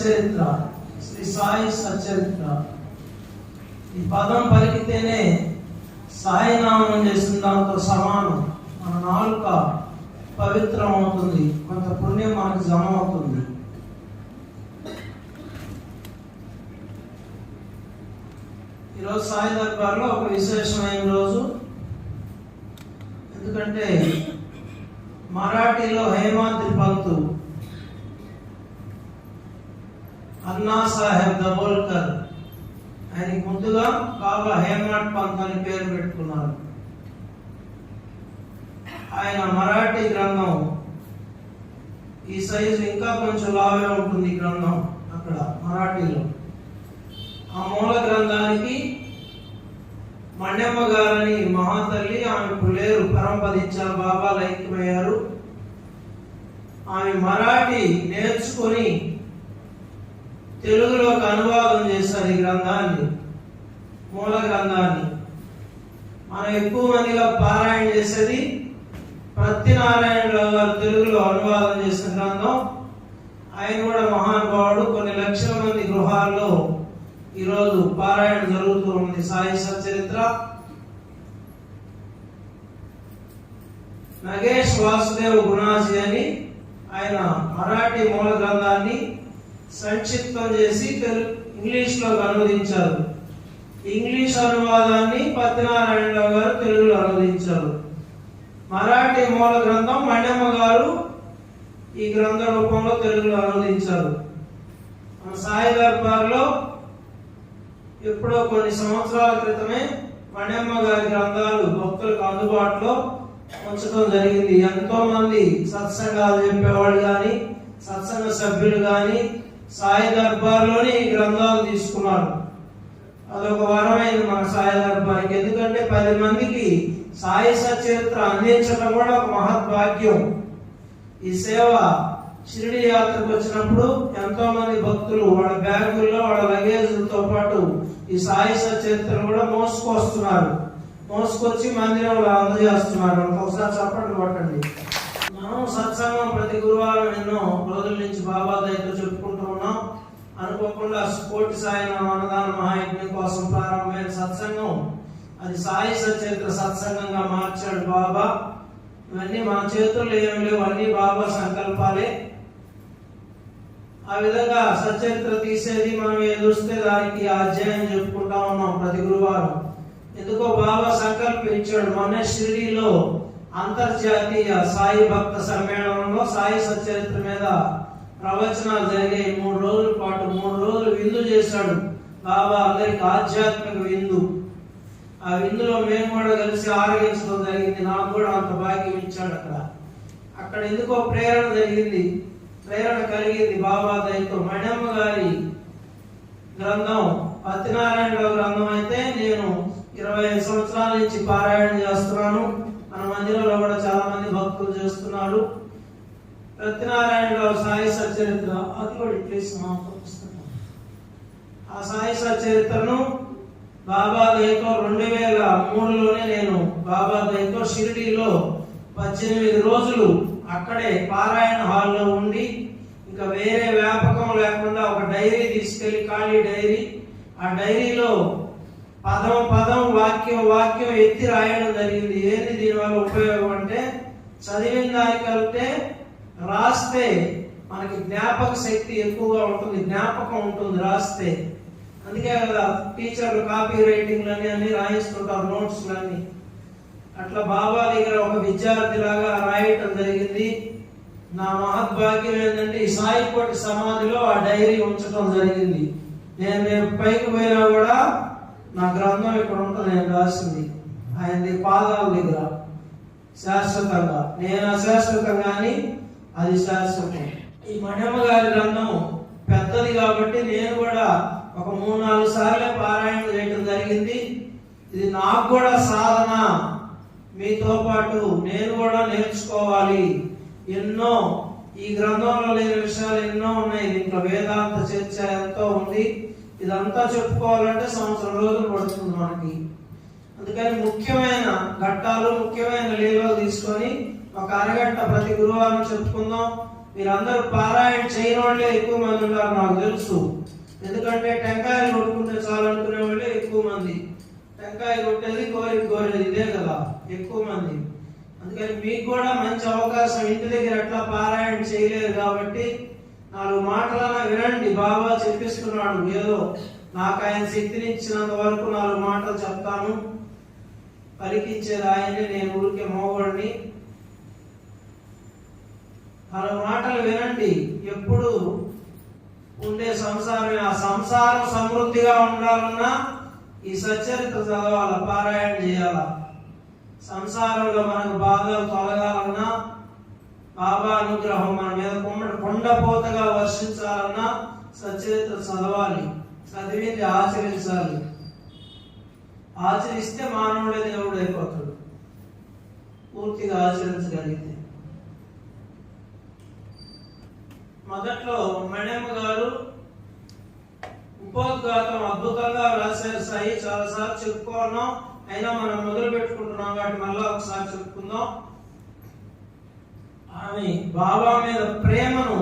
సచ్చరిత్ర, శ్రీ సాయి సచ్చరిత్ర. ఈ పదం పలికితేనే సాయినామం చేసిన దాంతో సమానం. మన నాలుక పవిత్రం అవుతుంది, కొంత పుణ్యం మనకు జమ అవుతుంది. ఈరోజు సాయి దర్బార్లో ఒక విశేషమైన రోజు. ఎందుకంటే మరాఠీలో హేమాద్రి పంతు, అన్నా సాహెబ్ దబోల్కర్, ఆయనకి ముందుగా బాబా హేమాడ్ పంత్ అని పేరు పెట్టుకున్నారు. ఆయన మరాఠీ గ్రంథం, ఈ సైజు ఇంకా కొంచెం లావే ఉంటుంది ఈ గ్రంథం అక్కడ మరాఠీలో. ఆ మూల గ్రంథానికి మణ్యమ్మ గారని మహాతల్లి, ఆమె ఇప్పుడు లేరు, పరంపదించారు, బాబా ఐక్యమయ్యారు. ఆమె మరాఠీ నేర్చుకొని తెలుగులోకి అనువాదం చేశారు ఈ గ్రంథాన్ని, మూల గ్రంథాన్ని. మనం ఎక్కువ మందిగా పారాయణ చేసేది సత్యనారాయణరావు గారు తెలుగులో అనువాదం చేసిన గ్రంథం. ఆయన కూడా మహానుభావుడు. కొన్ని లక్షల మంది గృహాల్లో ఈరోజు పారాయణ జరుగుతూ ఉంది సాయి సచ్చరిత్ర. నగేష్ వాసుదేవ్ గుణాజీ అని ఆయన మరాఠీ మూల గ్రంథాన్ని సంక్షిప్తం చేసి ఇంగ్లీష్ లో అనువదించారు. ఇంగ్లీష్ అనువాదాన్ని సత్యనారాయణరావు గారు తెలుగులో అనువదించారు. మరాఠీ మూల గ్రంథం మణ్యమ్మ గారు ఈ గ్రంథ రూపంలో తెలుగులో అనువదించారు. మన సాయి దర్బార్లో ఎప్పుడో కొన్ని సంవత్సరాల క్రితమే మణ్యమ్మ గారి గ్రంథాలు భక్తులకు అందుబాటులో ఉంచడం జరిగింది. ఎంతో మంది సత్సంగాలు చెప్పేవాళ్ళు కానీ, సత్సంగ సభ్యులు కానీ సాయి దర్బార్లోనే ఈ గ్రంథాలు తీసుకున్నారు. అదొక వరమైంది మన సాయి దర్బార్కి. ఎందుకంటే 10 మందికి సాయి సచరిత్ర అందించడం కూడా ఒక మహద్భాగ్యం. ఈ సేవ షిరిడి యాత్రకు వచ్చినప్పుడు ఎంతో మంది భక్తులు వాళ్ళ బ్యాగుల్లో వాళ్ళ లగేజ్లతో పాటు ఈ సాయి సచరిత్ర కూడా మోసుకొచ్చి మందిరంలో అందజేస్తున్నారు. ఒకసారి చప్పట్లు కొట్టండి. మనం సత్సంగం ప్రతి గురువారం ఎన్నో రోజుల నుంచి బాబా దయతో చెప్పుకుంటూ ఉన్నాం. అనుకోకుండా కోటి సాయి అన్నదాన మహాయజ్ఞం కోసం ప్రారంభమైన సత్సంగం అది సాయి సచరిత్ర సత్సంగంగా మార్చాడు బాబా. ఇవన్నీ మన చేతుల్లో ఏమి లేవు, అన్ని బాబా సంకల్పాలే. ఆ విధంగా సచరిత్ర తీసేది మనం ఎదురుస్తే దానికి అధ్యాయం చెప్పుకుంటా ఉన్నాం ప్రతి గురువారం. ఎందుకో బాబా సంకల్పించాడు. మొన్న షిరిడీలో అంతర్జాతీయ సాయి భక్త సమ్మేళనంలో సాయి సచరిత్ర మీద ప్రవచనాలు జరిగాయి. 3 రోజుల పాటు 3 రోజులు విందు చేశాడు బాబా అందరికి, ఆధ్యాత్మిక విందు. ఆ విందులో మేము కూడా కలిసి ఆరగించడం జరిగింది. నాకు కూడా అంత భాగ్యం ఇచ్చాడు. అక్కడ ఎందుకో ప్రేరణ కలిగింది బాబా దయతో. మణ్యమ్మ గారి గ్రంథం సత్యనారాయణరావు గ్రంథం అయితే నేను 25 సంవత్సరాల నుంచి పారాయణ చేస్తున్నాను. మన మందిరంలో కూడా చాలా మంది భక్తులు చేస్తున్నారు. సత్యనారాయణరావు సాయి సచరిత్ర అది కూడా ఆ సాయి సచరిత్రను బాబా దయతో 2003లోనే నేను బాబా దయతో షిరిడీలో 18 రోజులు అక్కడే పారాయణ హాల్లో ఉండి, ఇంకా వేరే వ్యాపకం లేకుండా ఒక డైరీ తీసుకెళ్లి, ఖాళీ డైరీ, ఆ డైరీలో పదం వాక్యం ఎత్తి రాయడం జరిగింది. ఏంది దీనివల్ల ఉపయోగం అంటే, చదివిన దానికంటే రాస్తే మనకి జ్ఞాపక శక్తి ఎక్కువగా ఉంటుంది, జ్ఞాపకం ఉంటుంది రాస్తే. అందుకే కదా టీచర్లు కాపీ రైటింగ్లని అన్ని రాయిస్తుంటారు, నోట్స్లన్నీ. అట్లా బాబా దగ్గర ఒక విద్యార్థి లాగా రాయటం జరిగింది. నా మహద్భాగ్యం ఏంటంటే ఈ సాయికోటి సమాధిలో ఆ డైరీ ఉంచడం జరిగింది. నేను పైకి పోయినా కూడా నా గ్రంథం ఇక్కడ ఉంటుంది, నేను రాసింది ఆయన పాదాల దగ్గర శాశ్వతంగా. నేను అశాశ్వతం కానీ అది శాశ్వతం. ఈ మణ్యమ్మ గారి గ్రంథం పెద్దది కాబట్టి నేను కూడా ఒక 3-4 సార్లే పారాయణ చేయడం జరిగింది. ఇది నాకు కూడా సాధన. మీతో పాటు నేను కూడా నేర్చుకోవాలి. ఎన్నో ఈ గ్రంథంలో లేని విషయాలు ఎన్నో ఉన్నాయి. దీంట్లో వేదాంత చర్చ ఎంతో ఉంది. ఇదంతా చెప్పుకోవాలంటే 1 సంవత్సరం రోజులు పడుతుంది మనకి. అందుకని ముఖ్యమైన ఘట్టాలు, ముఖ్యమైన లీలలు తీసుకొని ఒక అరగంట ప్రతి గురువారం చెప్పుకుందాం. మీరందరూ పారాయణ చేయని వాళ్ళే ఎక్కువ మంది ఉన్నారు నాకు తెలుసు. ఎందుకంటే టెంకాయలు కొట్టుకుంటే చాలు అనుకునే వాళ్ళే ఎక్కువ మంది. టెంకాయ కొట్టేది కోరేది ఇదే కదా ఎక్కువ మంది. అందుకని మీకు కూడా మంచి అవకాశం, ఇంటి దగ్గర అట్లా పారాయణ చేయలేరు కాబట్టి 4 మాటలన్నా వినండి. బాబా చెప్పిస్తున్నాడు, ఏదో నాకు ఆయన శక్తిని ఇచ్చినంత వరకు 4 మాటలు చెప్తాను. పలికించేది ఆయనే, నేను ఊరికే మోగోడిని. 4 మాటలు వినండి. ఎప్పుడు ఉండే సంసారం, ఆ సంసారం సమృద్ధిగా ఉండాలన్నా ఈ సచ్చరిత్ర చదవాల, పారాయణ చేయాల. సంసారంలో మనకు బాధలు తొలగాలన్నా, బాబా అనుగ్రహం మన మీద కొండపోతగా వర్షించాలన్నా సచ్చరిత్ర చదవాలి. చదివింది ఆచరించాలి. ఆచరిస్తే మానవుడే దేవుడు అయిపోతాడు, పూర్తిగా ఆచరించగలిగితే. మొదట్లో మణెమ్మ గారు ఉపోద్ఘాతం అద్భుతంగా రాశారు. సాయి చాలాసార్లు చెప్పుకున్నాం, అయినా మనం మొదలు పెట్టుకుంటున్నాం కాబట్టి మళ్ళా ఒకసారి చెప్పుకుందాం. ఆమె బాబా మీద ప్రేమను,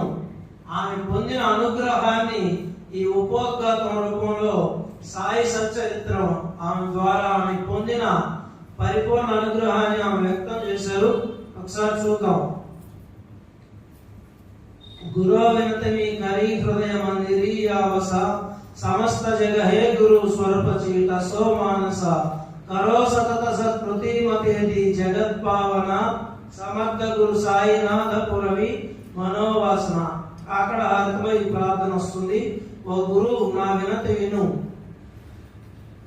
ఆమె పొందిన అనుగ్రహాన్ని ఈ ఉపోద్ఘాతం రూపంలో సాయి సచ్చరిత్రం ఆమె ద్వారా ఆమె పొందిన పరిపూర్ణ అనుగ్రహాన్ని ఆమె వ్యక్తం చేశారు. ఒకసారి చూద్దాం. గురో వినతమి కరీ హృదయ మందిరి యావస సమస్త జగ హే గురు స్వరూప చీట సో మానస కరో సతత సత్కృతిమతేది జగత్పావన సమర్థ గురు సాయినాథ పురవి మనోవాసన. అక్కడ హారతిలో ఈ ప్రార్థన వస్తుంది. ఓ గురు, నా వినతి విను.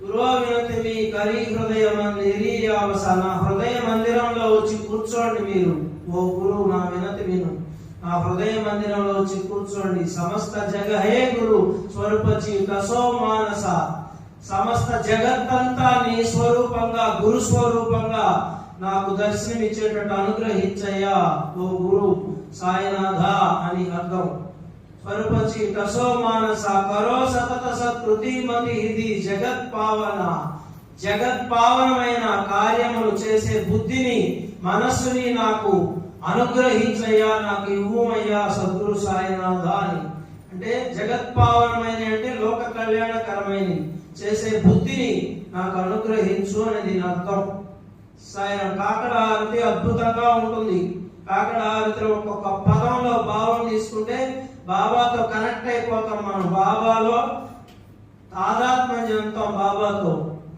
గురో వినతి మీ కరీ హృదయ మందిరి యావస, నా హృదయ మందిరంలో వచ్చి కూర్చోండి మీరు. ఓ గురు, నా వినతి విను, నా హృదయ మందిరంలో వచ్చి కూర్చోండి. సమస్త జగ హే గురు స్వరూపచి కసో మానస, సమస్త జగత్తంతా నీ స్వరూపంగా, గురు స్వరూపంగా నాకు దర్శనం ఇచ్చేటట్టు అనుగ్రహించయ్యా ఓ గురు సాయినాథ అని అర్థం. స్వరూపచి కసో మానస కరో సతత సత్కృతిమతి ఇది జగత్ పావన, జగత్ పావనమైన కార్యములు చేసే బుద్ధిని, మనస్సుని నాకు అనుగ్రహించయ్యా, నాకు ఇవ్వమయ్యా సద్గురు సాయినాథ అని. అంటే జగత్పావనమైన అంటే లోక కళ్యాణకరమైన చేసే బుద్ధిని నాకు అనుగ్రహించు అని దీని అర్థం. కాకడ హారతి అద్భుతంగా ఉంటుంది. కాకడ హారతిలో ఒక్కొక్క పదంలో భావం తీసుకుంటే బాబాతో కనెక్ట్ అయిపోతాం మనం, బాబాలో తాదాత్మ్యం చెందుతాం బాబాతో.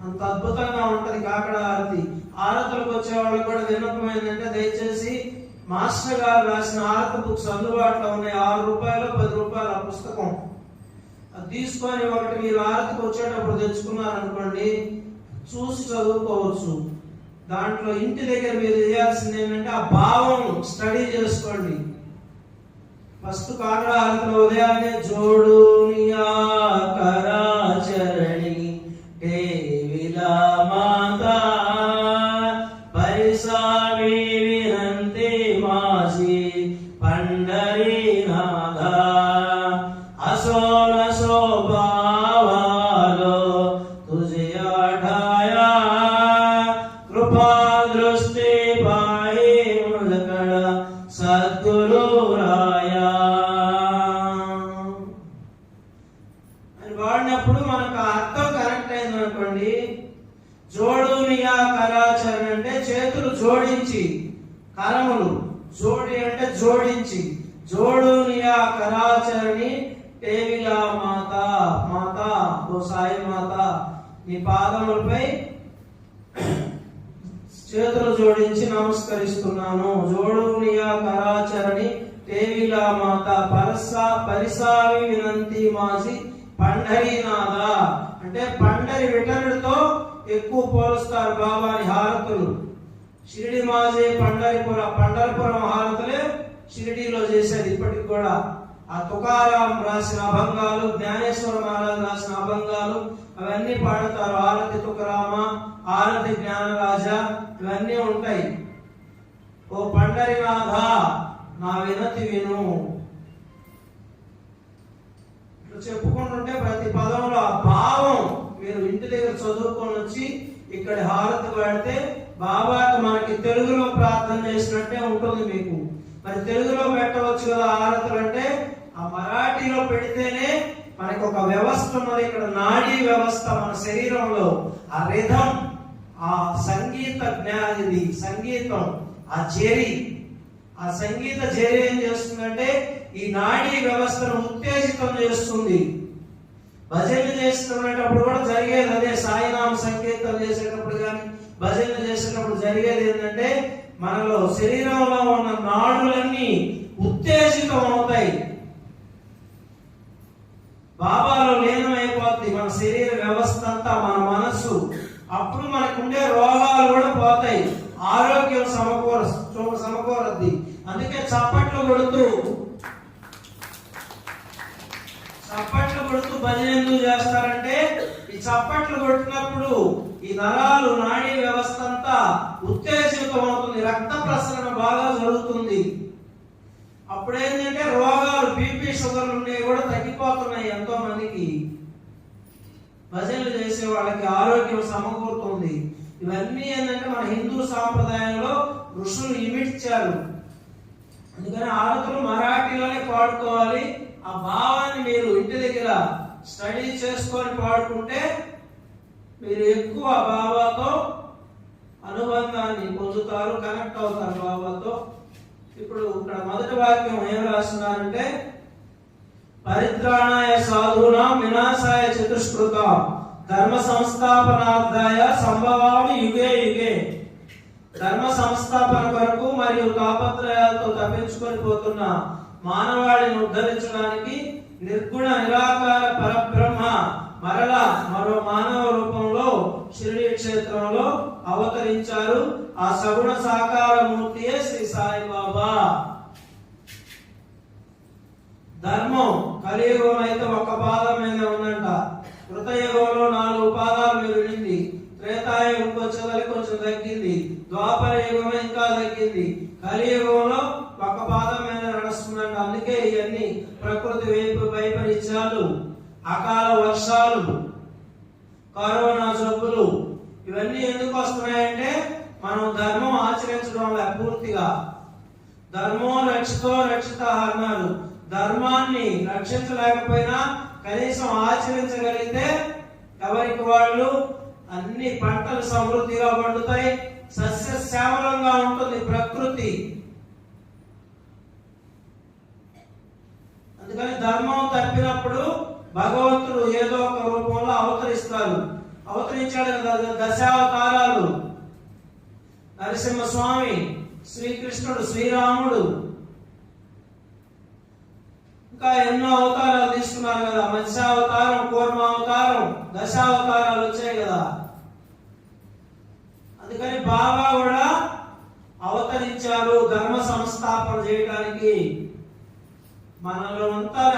అంత అద్భుతంగా ఉంటది కాకడ హారతి. హారతులకు వచ్చే వాళ్ళకి కూడా విన్నపం ఏంటంటే, దయచేసి మాస్టర్ గారు రాసిన హారతి బుక్స్ అందుబాటులో ఉన్నాయి. 6 రూపాయలు 10 రూపాయలు ఆ పుస్తకం. అది తీసుకొని ఒకటి మీరు హారతికి వచ్చేటప్పుడు తెచ్చుకున్నారనుకోండి, చూసి చదువుకోవచ్చు. దాంట్లో ఇంటి దగ్గర మీరు చేయాల్సింది ఏంటంటే ఆ భావం స్టడీ చేసుకోండి. ఫస్ట్ కాకడ హారతిలో ఉదయాన్నే జోడునియా కరాచరణి దేవిలా మాతా పరిసావి వినంతి మాసి పండరీనాథ అసోన శోభావాలో తుజే ఆఠాయా కృపా దృష్టి పాయి ములకడ సద్గురు రాయా అని వాడినప్పుడు మనకు అర్థం కరెక్ట్ అయింది అనుకోండి. జోడునియా కరాచరణ అంటే చేతులు జోడించి, కరములు జోడి అంటే జోడించి, జోడునియా కరాచరణి టేవిలా మాత, మాత ఓ సాయి మాత నీ పాదములపై చేతులు జోడించి నమస్కరిస్తున్నాను. జోడునియా కరాచరణి టేవిలా మాత పరిసావి వినంతి మాసి పండరీనాథ అంటే పండరి విఠలుడితో ఎక్కువ పోలుస్తారు బాబాని హారతులు. షిరిడి మాజే పండరిపురం హారతులే షిరిడీలో చేసేది ఇప్పటికి కూడా. ఆ తుకారాం రాసిన అభంగాలు, జ్ఞానేశ్వర మహారాజ్ రాసిన అభంగాలు అవన్నీ పాడతారు. ఆరతి తుకారామ, ఆరతి జ్ఞానరాజ ఇవన్నీ ఉంటాయి. ఓ పండరినాథ నా వినతి విను చెప్పుకుంటుంటే ప్రతి పదంలో ఆ భావం మీరు ఇంటి దగ్గర చదువుకొని వచ్చి ఇక్కడ హారతి పాడితే బాబాకి మనకి తెలుగులో ప్రార్థన చేసినట్టే ఉంటుంది. మీకు మరి తెలుగులో పెట్టవచ్చు కదా ఆరతులు అంటే, ఆ మరాఠీలో పెడితేనే మనకు ఒక వ్యవస్థ ఉన్నది. ఇక్కడ నాడీ వ్యవస్థ మన శరీరంలో, ఆ రిథం, ఆ సంగీత జ్ఞానిది సంగీతం, ఆ జెరి, ఆ సంగీత జెరి ఏం చేస్తుందంటే ఈ నాడీ వ్యవస్థను ఉత్తేజితం చేస్తుంది. భజనలు చేస్తున్నప్పుడు కూడా జరిగేది అదే. సాయినామ సంకీర్తన చేసేటప్పుడు కానీ భజనలు చేసేటప్పుడు జరిగేది ఏంటంటే మనలో శరీరంలో ఉన్న నాడులన్నీ ఉత్తేజితం అవుతాయి, బాబాలో లీనమైపోద్ది మన శరీర వ్యవస్థ అంతా, మన మనస్సు. అప్పుడు మనకుండే రోగాలు కూడా పోతాయి, ఆరోగ్యం సమకూరద్ది. అందుకే చప్పట్లు కొడుతూ భజన ఎందుకు చేస్తారంటే, ఈ చప్పట్లు కొట్టినప్పుడు ఈ నరాలు, నాడీ వ్యవస్థ అంతా ఉత్తేజితం అవుతుంది, రక్త ప్రసరణ బాగా జరుగుతుంది. అప్పుడు ఏంటంటే రోగాలు, బీపీ, షుగర్లు ఉండేవి కూడా తగ్గిపోతున్నాయి ఎంతో మందికి. భజనలు చేసే వాళ్ళకి ఆరోగ్యం సమకూరుతుంది. ఇవన్నీ ఏంటంటే మన హిందూ సాంప్రదాయంలో ఋషులు ఇమిడ్చారు. అందుకని ఆరతులు మరాఠీలోనే పాడుకోవాలి. ఆ భావాన్ని మీరు ఇంటి దగ్గర స్టడీ చేసుకొని పాడుకుంటే మీరు ఎక్కువ బాబాతో అనుబంధాన్ని పొందుతారు, కనెక్ట్ అవుతారు బాబాతో. ఇప్పుడు ఇక్కడ మొదటి వాక్యం ఏం రాస్తున్నారంటే, పరిత్రాణాయ సాధూనాం వినాశాయ చతుష్కృతాం ధర్మ సంస్థాపనార్థాయ సంభవామి యుగే యుగే. ధర్మ సంస్థాపన కొరకు మరియు తాపత్రయాలతో తప్పించుకొని పోతున్న మానవాళిని ఉద్ధరించడానికి నిర్గుణ నిరాకార పరబ్రహ్మ మరలా మరో మానవ రూపంలో షిరిడీ క్షేత్రంలో అవతరించారు. ఆ సగుణ సాకార మూర్తియే శ్రీ సాయిబాబా. ధర్మం కలియుగం అయితే ఒక పాదం మీద ఉందంట, కృతయుగంలో 4 పాదాల మీద ఉండింది, త్రేతాయుగంకి వచ్చేదానికి కొంచెం తగ్గింది, ద్వాపర యుగం ఇంకా తగ్గింది, కలియుగంలో ఒక పాదం మీద నడుస్తుందంట. అందుకే ఇవన్నీ ప్రకృతి వైపరీత్యాలు, అకాల వర్షాలు, కరోనా జబ్బులు ఇవన్నీ ఎందుకు వస్తున్నాయంటే మనం ధర్మం ఆచరించడం వల్ల. పూర్తిగా ధర్మో రక్షితో రక్షిత అన్నారు. ధర్మాన్ని రక్షించలేకపోయినా కనీసం ఆచరించగలిగితే ఎవరికి వాళ్ళు అన్ని పంటలు సమృద్ధిగా పండుతాయి, సస్యశ్యామలంగా ఉంటుంది ప్రకృతి. అందుకని ధర్మం తప్పినప్పుడు భగవంతుడు ఏదో ఒక రూపంలో అవతరిస్తారు. అవతరించాడు కదా దశావతారాలు, నరసింహస్వామి, శ్రీకృష్ణుడు, శ్రీరాముడు, ఇంకా ఎన్నో అవతారాలు తీసుకున్నారు కదా. మత్స్యావతారం, కూర్మావతారం, దశావతారాలు వచ్చాయి కదా. అందుకని బాబా కూడా అవతరించారు ధర్మ సంస్థాపన చేయడానికి. మనలో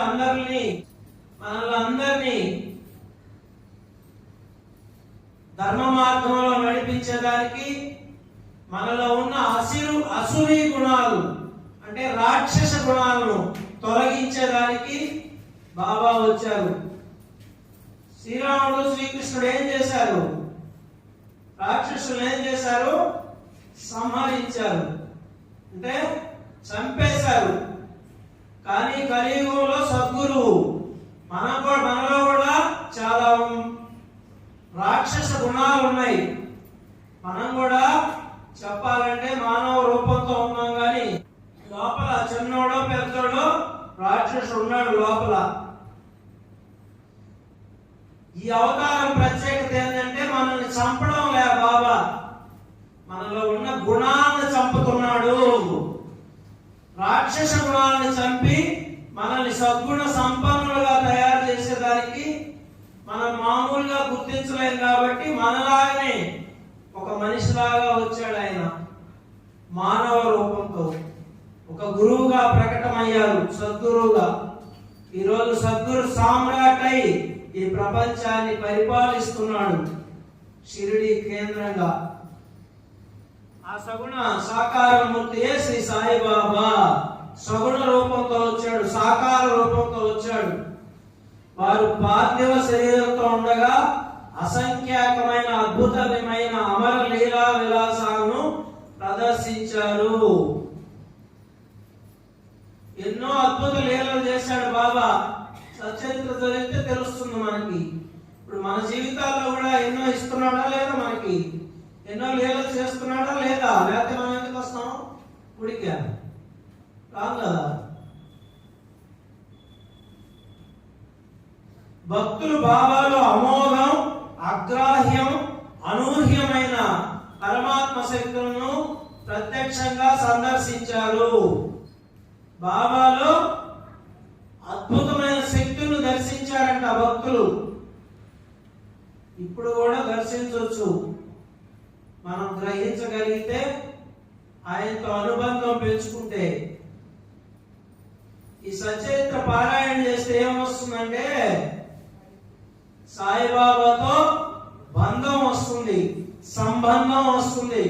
అందరినీ ధర్మ మార్గంలో నడిపించేదానికి, మనలో ఉన్న అసురీ గుణాలు అంటే రాక్షస గుణాలను తొలగించేదానికి బాబా వచ్చారు. శ్రీరాముడు, శ్రీకృష్ణుడు ఏం చేశారు? రాక్షసులు ఏం చేశారు? సంహరించారు, అంటే చంపేశారు. కానీ కలియుగంలో సద్గురువు మనలో కూడా చాలా రాక్షస గుణాలు ఉన్నాయి. మనం కూడా చెప్పాలంటే మానవ రూపంతో ఉన్నాం, కానీ లోపల చిన్నోడో పెద్దోడో రాక్షసుడు ఉన్నాడు లోపల. ఈ అవతారం ప్రత్యేకత ఏంటంటే మనల్ని చంపడం లే బాబా, మనలో ఉన్న గుణాలను చంపుతున్నాడు. రాక్షస గుణాలను చంపి మనల్ని సద్గుణ సంపన్నులుగా తయారు చేసేదానికి మనం మామూలుగా గుర్తించలేం కాబట్టి మనలాగానే ఒక మనిషిలాగా వచ్చాడు ఆయన. మానవ రూపంతో ఒక గురువుగా ప్రకటమయ్యారు, సద్గురువుగా. ఈరోజు సద్గురు సామ్రాట్ అయి ఈ ప్రపంచాన్ని పరిపాలిస్తున్నాడు షిరిడీ కేంద్రంగా. ఆ సగుణ సాకార మూర్తియే శ్రీ సాయిబాబా. సగుణ రూపంతో వచ్చాడు, సాకార రూపంతో వచ్చాడు. వారు పార్థివ శరీరంతో ఉండగా అసంఖ్యాకమైన అద్భుతమైన అమర లీలా విలాసాలను ప్రదర్శించారు. చేశాడు బాబా. సచరిత్ర చదివితే తెలుస్తుంది మనకి. ఇప్పుడు మన జీవితాల్లో కూడా ఎన్నో ఇస్తున్నాడా లేదా, మనకి ఎన్నో లీలలు చేస్తున్నాడా లేదా, లేకపోతే మనం ఎందుకు వస్తాం గుడికి? రాం కదా. భక్తులు బాబాలో అమోఘం, అగ్రాహ్యం, అనూహ్యమైన పరమాత్మ శక్తులను ప్రత్యక్షంగా సందర్శించారు. బాబాలో అద్భుతమైన శక్తులను దర్శించారంట భక్తులు. ఇప్పుడు కూడా దర్శించవచ్చు మనం గ్రహించగలిగితే, ఆయనతో అనుబంధం పెంచుకుంటే. ఈ సచరిత్ర పారాయణ చేస్తే ఏమొస్తుందంటే సాయిబాబాతో బంధం వస్తుంది, సంబంధం వస్తుంది,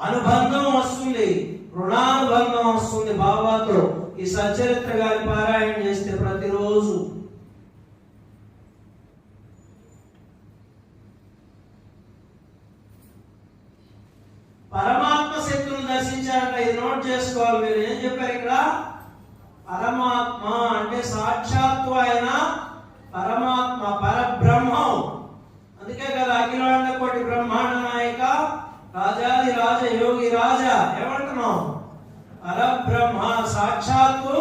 అనుబంధం వస్తుంది, రుణానుబంధం వస్తుంది బాబాతో. ఈ సచరిత్ర గారి పారాయణ చేస్తే ప్రతిరోజు. పరమాత్మ శక్తులను దర్శించారంట. ఇది నోట్ చేసుకోవాలి మీరు. ఏం చెప్పారు ఇక్కడ? పరమాత్మ అంటే సాక్షాత్తు ఆయన పరమాత్మ, పరబ్రహ్మం. అందుకే కదా అఖిలాండ కోటి బ్రహ్మాండ నాయక రాజాది రాజ యోగి రాజా ఏమంటున్నాం? పరబ్రహ్మ, సాక్షాత్తు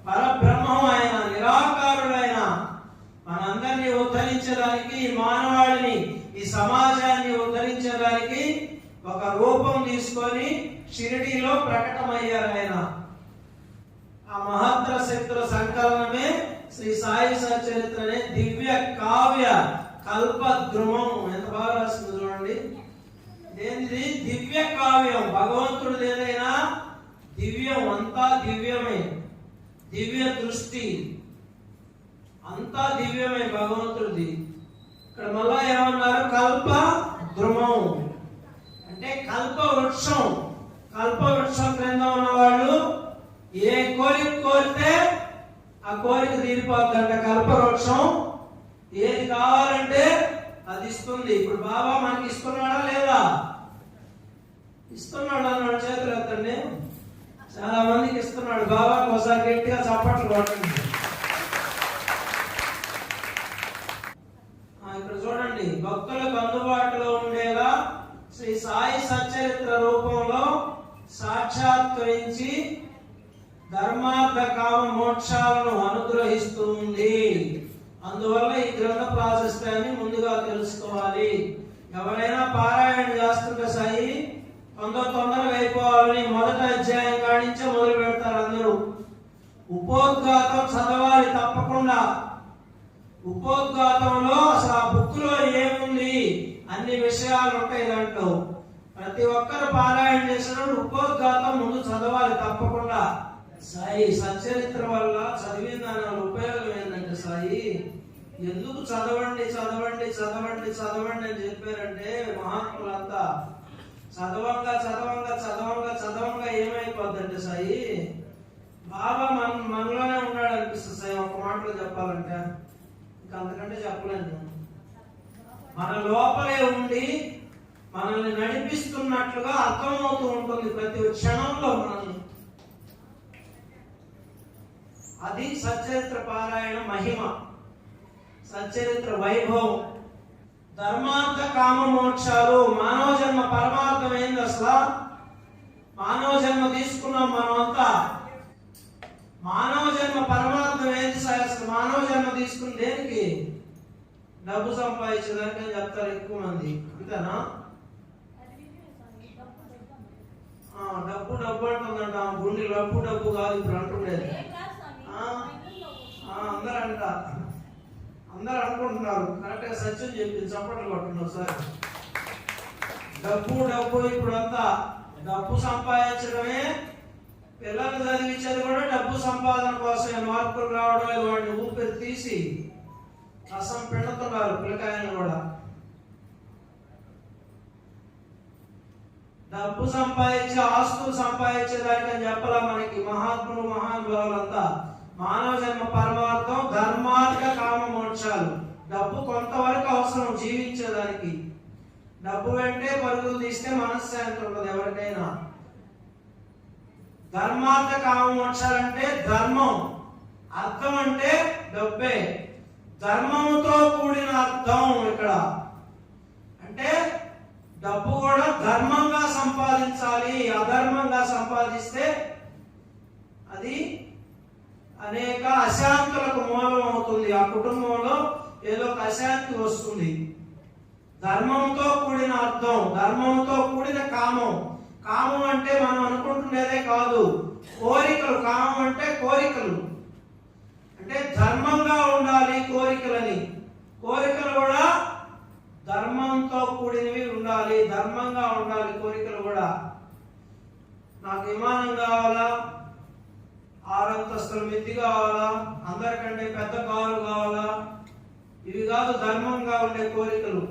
పరబ్రహ్మం ఆయన, నిరాకారుడైన. మనందరినీ ఉద్ధరించడానికి, ఈ మానవాళిని, ఈ సమాజాన్ని ఉద్ధరించడానికి ఒక రూపం తీసుకొని షిరిడీలో ప్రకటమయ్యారు ఆయన. ఆ మహత్తర శక్తుల సంకలనమే శ్రీ సాయి సచరిత్ర అనే దివ్య కావ్య కల్పద్రుమం. ఎంత బాగా రాస్తుంది చూడండి. ఏంది? దివ్య కావ్యం. భగవంతుడు ఏదైనా దివ్యం, అంతా దివ్యమే. దివ్య దృష్టి అంతా దివ్యమే భగవంతుడిది. ఇక్కడ మళ్ళా ఏమన్నారు? కల్ప ద్రుమం అంటే కల్ప వృక్షం. కల్ప వృక్షం క్రింద ఉన్నవాళ్ళు ఏ కోరిక కోరితే ఆ కోరిక తీరిపోతుందంట. కల్ప వృక్షం ఏది కావాలంటే అది ఇస్తుంది. ఇప్పుడు బాబా మనకి ఇస్తున్నాడా లేదా? ఇస్తున్నాడు అన్నాడు. చేతులు ఎత్తండి. చాలా మందికి ఇస్తున్నాడు. బాబాకి ఒకసారి గట్టిగా చప్పట్లు కొట్టండి. ఇక్కడ చూడండి, భక్తులకు అందుబాటులో ఉండేలా శ్రీ సాయి సచరిత్ర రూపంలో సాక్షాత్కరించి ధర్మార్థ కామ మోక్షాలను అనుగ్రహిస్తుంది. అందువల్ల ఈ గ్రంథ ప్రాశస్త్యాన్ని ముందుగా తెలుసుకోవాలి. ఎవరైనా పారాయణ చేస్తుంటే సాయి తొందరగా అయిపోవాలని మొదటి అధ్యాయం కాడించే మొదలు పెడతారు అందరూ. ఉపోద్ఘాతం చదవాలి తప్పకుండా. ఉపోద్ఘాతంలో అసలు ఆ బుక్ లో ఏముంది అన్ని విషయాలు ఉంటాయి దాంట్లో. ప్రతి ఒక్కరు పారాయణ చేసినప్పుడు ఉపోద్ఘాతం ముందు చదవాలి తప్పకుండా. సాయి సచరిత్ర వల్ల చదివిన దాని ఉపయోగం ఏంటంటే, సాయి ఎందుకు చదవండి చదవండి చదవండి చదవండి అని చెప్పారంటే, మహాత్ములంతా చదవంగా చదవంగా చదవంగా చదవంగా ఏమైపోద్దంటే సాయి, బాబా మనలోనే ఉన్నాడు అనిపిస్తుంది సాయి. ఒక మాటలో చెప్పాలంటే ఇంకా అంతకంటే చెప్పలేను. మన లోపలే ఉండి మనల్ని నడిపిస్తున్నట్లుగా అర్థమవుతూ ఉంటుంది ప్రతి క్షణంలో మనల్ని. అది సచరిత్ర పారాయణ మహిమ, సచరిత్ర వైభవం. ధర్మార్థ కామ మోక్షాలు. మానవ జన్మ పరమార్థం ఏంది అసలు? మానవ జన్మ తీసుకున్నాం మనమంతా. మానవ జన్మ పరమార్థం ఏంది సార్? అసలు మానవ జన్మ తీసుకుని దేనికి? డబ్బు సంపాదించడానికి అని చెప్తారు ఎక్కువ మంది. అంతేనా? డబ్బు డబ్బు అంటుందంట. గుండె డబ్బు డబ్బు కాదు ఇప్పుడు అంటుండేది. అందరూ అనుకుంటున్నారు. కరెక్ట్గా సత్యం చెప్పింది. చప్పట్లు కొట్టున్నారు సార్. డబ్బు డబ్బు ఇప్పుడంతా డబ్బు సంపాదించడమే. పిల్లలు చదివించేది కూడా డబ్బు సంపాదన కోసమే. మార్పులు రావడం లేదు. వాడిని ఊపిరి తీసి రసం పిండుతున్నారు పిల్లకాయలు కూడా. డబ్బు సంపాదించి ఆస్తులు సంపాదించేదానికి అని చెప్పాలా మనకి మహాత్ములు మహానుభావులంతా. మానవ జన్మ పరమార్థం ధర్మార్థ కామ మోక్షాలు. డబ్బు కొంతవరకు అవసరం జీవించేదానికి. డబ్బు వెంటే పరుగులు తీస్తే మనశ్శాంతి ఉంటుంది ఎవరికైనా. ధర్మార్థ కామ మోక్షాలంటే ధర్మం అర్థం అంటే డబ్బే, ధర్మముతో కూడిన అర్థం. ఇక్కడ అంటే డబ్బు కూడా ధర్మంగా సంపాదించాలి. అధర్మంగా సంపాదిస్తే అది అనేక అశాంతులకు మూలం అవుతుంది. ఆ కుటుంబంలో ఏదో ఒక అశాంతి వస్తుంది. ధర్మంతో కూడిన అర్థం, ధర్మంతో కూడిన కామం. కామం అంటే మనం అనుకుంటున్నదే కాదు, కోరికలు. కామం అంటే కోరికలు, అంటే ధర్మంగా ఉండాలి కోరికలని. కోరికలు కూడా ధర్మంతో కూడినవి ఉండాలి, ధర్మంగా ఉండాలి కోరికలు కూడా. నాకు విమానం కావాలా, 6 అంతస్తుల మిద్ది కావాలా, అందరికంటే పెద్ద కారు కావాలా, ఇవి కాదు ధర్మంగా ఉండే కోరికలు.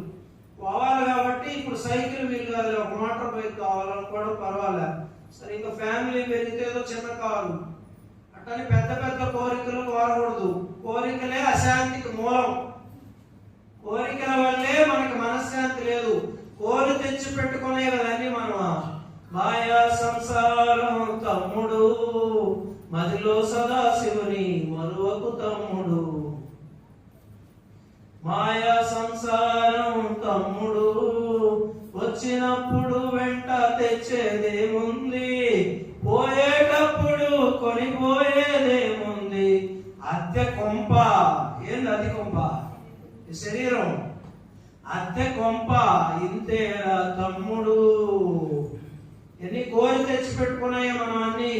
పోవాలి కాబట్టి ఇప్పుడు సైకిల్ వీలు కాదు, ఒక మోటార్ బైక్ కావాలనుకోవడం పర్వాలే. సరే, ఇంకా ఫ్యామిలీ పెరిగితే ఏదో చిన్న కారు. అట్టని పెద్ద పెద్ద కోరికలు కోరకూడదు. కోరికలే అశాంతికి మూలం. కోరికల వల్లే మనకి మనశ్శాంతి లేదు. కోరి తెచ్చి పెట్టుకునే కదండి మనం. మాయా సంసారం తమ్ముడు, మదిలో సదాశివుని మరువకు తమ్ముడు. మాయా సంసారం తమ్ముడు, వచ్చినప్పుడు వెంట తెచ్చేదేముంది, పోయేటప్పుడు కొనిపోయేదేముంది. అద్దె కొంప. ఏంది అద్దె కొంప? శరీరం. అద్దె కొంప ఇంతేరా తమ్ముడు. ఎన్ని కోరి తెచ్చి పెట్టుకున్నాయో మనం అన్ని.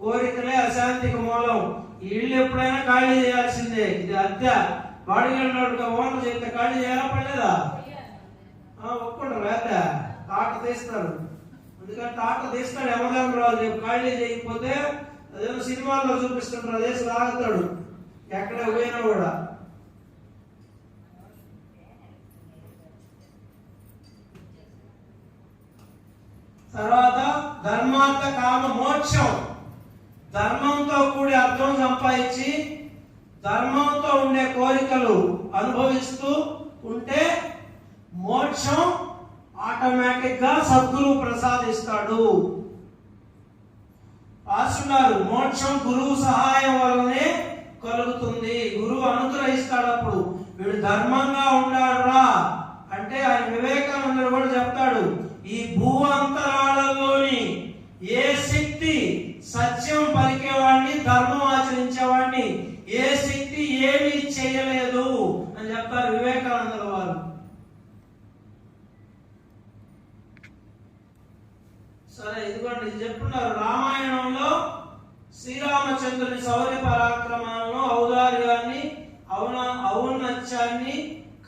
కోరికలే అశాంతికి మూలం. ఈ ఇల్లు ఎప్పుడైనా ఖాళీ చేయాల్సిందే. ఇది అద్దె. బాడీగా ఓనర్ చెప్తే ఖాళీ చేయాలా పడలేదా? ఒప్పుకుంటారు లేదా? తాట తీస్తారు. అందుకని తాట తీస్తాడు యమధర్మరాజు. రేపు ఖాళీ చేయకపోతే అదేమో సినిమాల్లో చూపిస్తుంటారు, అదేసి లాగుతాడు ఎక్కడ పోయినా కూడా. తర్వాత ధర్మార్థ కామ మోక్షం. ధర్మంతో కూడి అర్థం సంపాదించి ధర్మంతో ఉండే కోరికలు అనుభవిస్తూ ఉంటే మోక్షం ఆటోమేటిక్ గా సద్గురువు ప్రసాదిస్తాడు. రాస్తున్నారు, మోక్షం గురువు సహాయం వల్లనే కలుగుతుంది. గురువు అనుగ్రహిస్తాడు. అప్పుడు వీడు ధర్మంగా ఉన్నాడురా అంటే ఆయన వివేకానందుడు కూడా చెప్తాడు, ఈ భూ అంతరాళంలోని ఏ శక్తి సత్యం పలికేవాడిని, ధర్మం ఆచరించేవాడిని ఏ శక్తి ఏమీ చేయలేదు అని చెప్తారు వివేకానందుల వారు. సరే, ఇదిగోండి చెప్తున్నారు. రామాయణంలో శ్రీరామచంద్రుని శౌర్య పరాక్రమాలను, ఔదార్యాన్ని, ఔన్నత్యాన్ని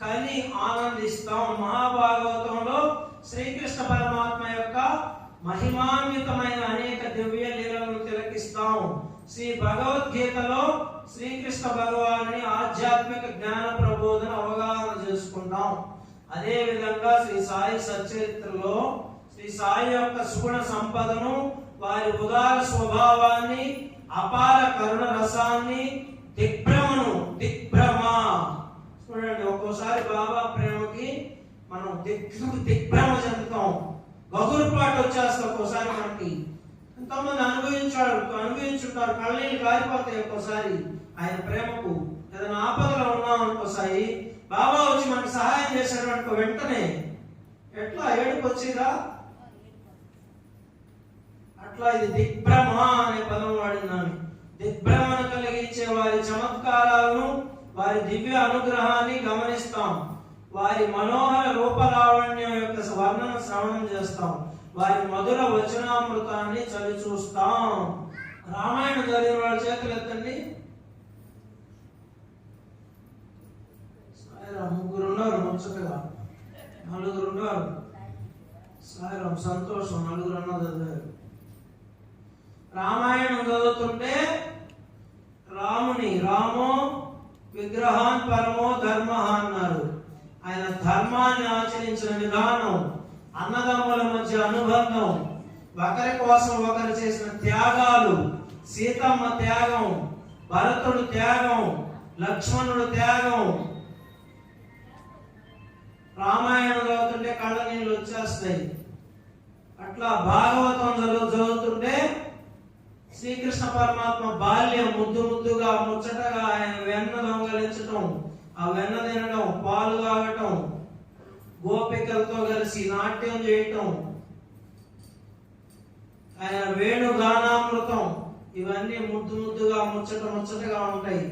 కని ఆనందిస్తాం. మహాభాగవతంలో శ్రీకృష్ణ పరమాత్మ యొక్క మహిమాన్వితమైన అనేక దివ్య లీలలను తిలకిస్తాం. శ్రీ భగవద్గీతలో శ్రీకృష్ణ భగవానుని ఆధ్యాత్మిక జ్ఞాన ప్రబోధన అవగాహన చేసుకుంటాం. అదే విధంగా శ్రీ సాయి సచ్చరిత్రలో శ్రీ సాయి యొక్క సుగుణ సంపదను, వారి ఉదార స్వభావాన్ని, అపార కరుణ రసాన్ని, దిగ్భ్రమ చూడండి. ఒక్కోసారి బాబా ప్రేమకి మనం దిగ్భ్రమ చెందుతాం, బహుర్పాటు వచ్చేస్తాం. ఒక్కోసారి మనకి ఎంతోమంది అనుభవించుంటారు, కళ్ళనీళ్ళు కారిపోతాయి. ఒక్కోసారి ఆయన ప్రేమకు ఏదైనా ఆపదలో ఉన్నాం అనుకోసారి బాబా వచ్చి మనకు సహాయం చేశాడు అనుకో, వెంటనే ఎట్లా ఏడుపు వచ్చిరా. అట్లా ఇది దిగ్భ్రమ అనే పదం వాడినాను. దిగ్భ్రమను కలిగించే వారి చమత్కారాలను, వారి దివ్య అనుగ్రహాన్ని గమనిస్తాం. వారి మనోహర రూపలావణ్యం యొక్క వర్ణన శ్రవణం చేస్తాం. వారి మధుర వచనామృతాన్ని చవి చూస్తాం. రామాయణం చదివిన వాళ్ళ చేతులు ఎత్తండి. సాయిరాం. ముగ్గురు ఉన్నారు ముచ్చటగా, నలుగురు ఉన్నారు. సాయిరాం, సంతోషం. నలుగురు అన్నది చదివారు. రామాయణం చదువుతుంటే రామో విగ్రహాన్ పరమో ధర్మ అన్నారు. ఆయన ధర్మాన్ని ఆచరించిన విధానం, అన్నదమ్ముల మధ్య అనుబంధం, ఒకరి కోసం ఒకరు చేసిన త్యాగాలు, సీతమ్మ త్యాగం, భరతుడు త్యాగం, లక్ష్మణుడు త్యాగం. రామాయణం చదువుతుంటే కళ్ళ నీళ్ళు వచ్చేస్తాయి. అట్లా భాగవతం చదువుతుంటే శ్రీకృష్ణ పరమాత్మ బాల్యం ముద్దు ముద్దుగా ముచ్చటగా ఆయన వెన్న దొంగలించటం, ఆ వెన్న తినడం, పాలు తాగటం, గోపికలతో కలిసి నాట్యం చేయటం, ఆయన వేణుగానామృతం, ఇవన్నీ ముద్దు ముద్దుగా ముచ్చటగా ఉంటాయి.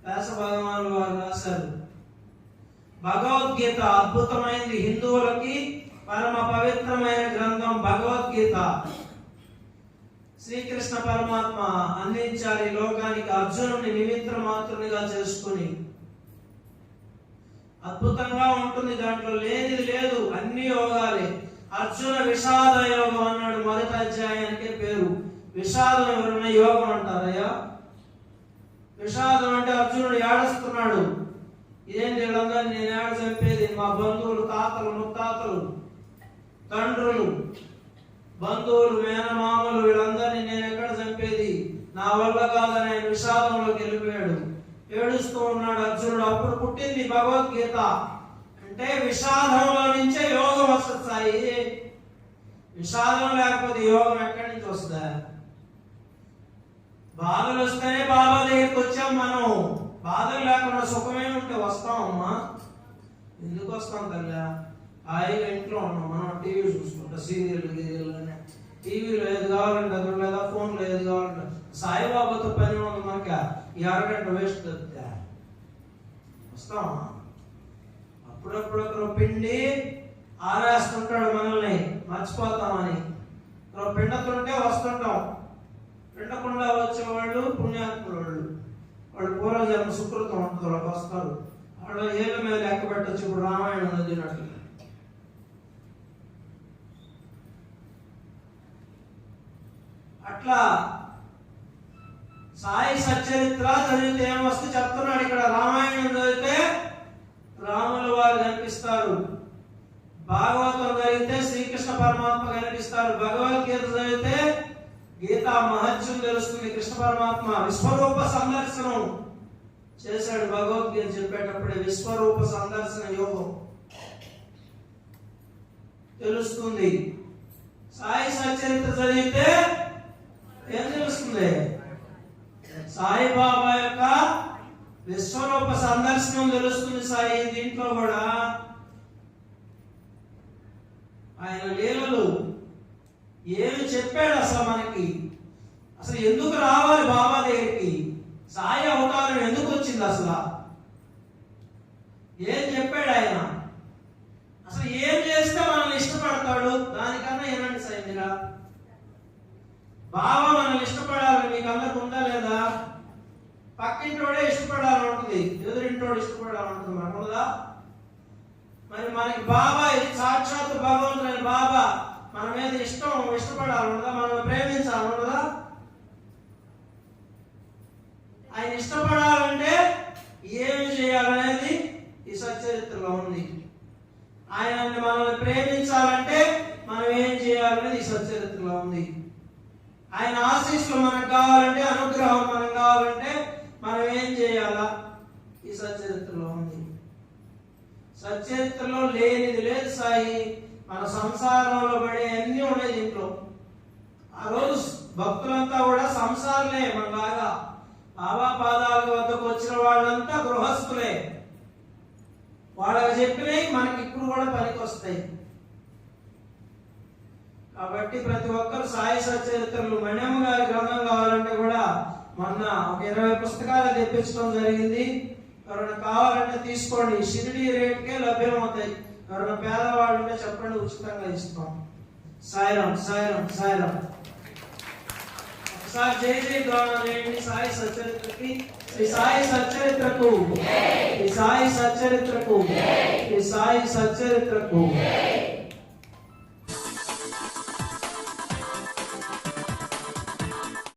వ్యాస భగవానులు వారు రాశారు. భగవద్గీత అద్భుతమైనది. హిందువులకి పరమ పవిత్రమైన గ్రంథం భగవద్గీత. శ్రీకృష్ణ పరమాత్మ అందించారు ఈ లోకానికి అర్జునుని నిమిత్త మాత్రునిగా చేసుకుని. అద్భుతంగా ఉంటుంది, దాంట్లో లేనిది లేదు, అన్ని యోగాలే. అర్జున విషాద యోగం అన్నాడు, మొదటి అధ్యాయానికే పేరు. విషాదం ఎవరైనా యోగం అంటారయ్యా? విషాదం అంటే అర్జునుడు ఏడుస్తున్నాడు. ఇదేంటి వీళ్ళందరినీ నేను ఏడ చంపేది? మా బంధువులు, తాతలు, ముత్తాతలు, తండ్రులు, బంధువులు, మేనమామలు, వీళ్ళందరినీ నేను ఎక్కడ చంపేది? నా వల్ల కాదని ఆయన విషాదంలోకి వెళ్ళిపోయాడు. ఏడుస్తూ ఉన్నాడు అర్జునుడు. అప్పుడు పుట్టింది భగవద్గీత. అంటే విషాదంలో నుంచే యోగం వస్తాయి. విషాదం లేకపోతే యోగం ఎక్కడి నుంచి వస్తుందా? బాధలు వస్తేనే బాబా దగ్గరికి వచ్చాం మనం. బాధలు లేకుండా సుఖమే ఉంటే వస్తామమ్మా? ఎందుకు వస్తాం తల్లా? హాయిగా ఇంట్లో ఉన్నాం మనం, టీవీ చూసుకుంటా, సీరియల్ అని. టీవీలో ఏది కావాలంటే అది లేదా, ఫోన్లో ఏది కావాలంటే. సాయిబాబాతో పని ఉంది మనకి, ఈ అరగంట వేస్ట్ అవుతుందా? వస్తామా? అప్పుడప్పుడు ఒకరు పిండి ఆరేస్తుంటాడు మనల్ని, మర్చిపోతామని. పిండుతుంటే వస్తుంటాం. పిండకుండా వచ్చే వాళ్ళు పుణ్యాత్ములు. వాళ్ళు పూర్వజన్మ సుకృతం ఉంటుంది, వాళ్ళకి వస్తారు. వాళ్ళు ఏళ్ళ మీద లెక్క పెట్టచ్చు. ఇప్పుడు రామాయణం చదివినట్లు. అట్లా సాయి సచ్చరిత్ర చదివితే ఏమొస్తే చెప్తున్నాడు ఇక్కడ. రామాయణం చదివితే రాముల వారు కనిపిస్తారు. భాగవతం చదివితే శ్రీకృష్ణ పరమాత్మ కనిపిస్తారు. భగవద్గీత చదివితే గీతా మహత్యం తెలుస్తుంది. కృష్ణ పరమాత్మ విశ్వరూప సందర్శనం చేశాడు భగవద్గీత చెప్పేటప్పుడే. విశ్వరూప సందర్శన యోగం తెలుస్తుంది. సాయి సచ్చరిత్ర చదివితే ఏం తెలుస్తుంది? సాయిబాబా యొక్క విశ్వరూప సందర్శనం తెలుస్తుంది. సాయి దీంట్లో కూడా ఆయన లీలలు ఏమి చెప్పాడు అసలు మనకి, అసలు ఎందుకు రావాలి బాబా దగ్గరికి, సాయి అవతారం ఎందుకు వచ్చింది, అసలు ఏం చెప్పాడు ఆయన, అసలు ఏం చేస్తే మనల్ని ఇష్టపడతాడు, దానికన్నా ఏనండి సాయి మీరా. బాబా మనల్ని ఇష్టపడాలని మీకు అందరికి ఉందా లేదా? పక్కింటోడే ఇష్టపడాలని ఉంటుంది, ఎదురింటోడు ఇష్టపడాలని ఉంటుంది, మనదా? మరి మనకి బాబా ఇది సాక్షాత్ భగవంతుడైన బాబా మన మీద ఇష్టపడాలన్నదా? మనం ప్రేమించాలన్నదా? ఆయన ఇష్టపడాలంటే ఏమి చేయాలనేది ఈ సచ్చరిత్రలో ఉంది. ఆయన మనల్ని ప్రేమించాలంటే మనం ఏం చేయాలనేది ఈ సచ్చరిత్రలో ఉంది. ఆయన ఆశీస్సులు మనకు కావాలంటే, అనుగ్రహం మనకు కావాలంటే మనం ఏం చేయాలా ఈ సచ్చరిత్రలో ఉంది. సచ్చరిత్రలో లేనిది లేదు సాయి. మన సంసారంలో పడే అన్ని ఉన్నాయి దీంట్లో. ఆ రోజు భక్తులంతా కూడా సంసారులే మనలాగా. బాబా పాదాల వద్దకు వచ్చిన వాళ్ళంతా గృహస్థులే. వాళ్ళకి చెప్పినవి మనకి ఇప్పుడు కూడా పనికి వస్తాయి. కాబట్టి ప్రతి ఒక్కరు సాయి సచ్చరిత్రలు మణ్యమ్మ గారి గ్రంథం కావాలంటే కూడా మొన్న ఒక 20 పుస్తకాలు తెప్పించడం జరిగింది. ఎవరైనా కావాలంటే తీసుకోండి, షిరిడి రేట్కే లభ్యమవుతాయి. ఎవరైనా పేదవాళ్ళు ఉంటే చెప్పండి, ఉచితంగా ఇస్తాం. సాయిరాం సాయిరాం సాయిరాం. ఒకసారి జై జై గానం చేయండి సాయి సచ్చరిత్రకి. శ్రీ సాయి సచ్చరిత్రకు, శ్రీ సాయి సచ్చరిత్రకు, శ్రీ సాయి సచ్చరిత్రకు.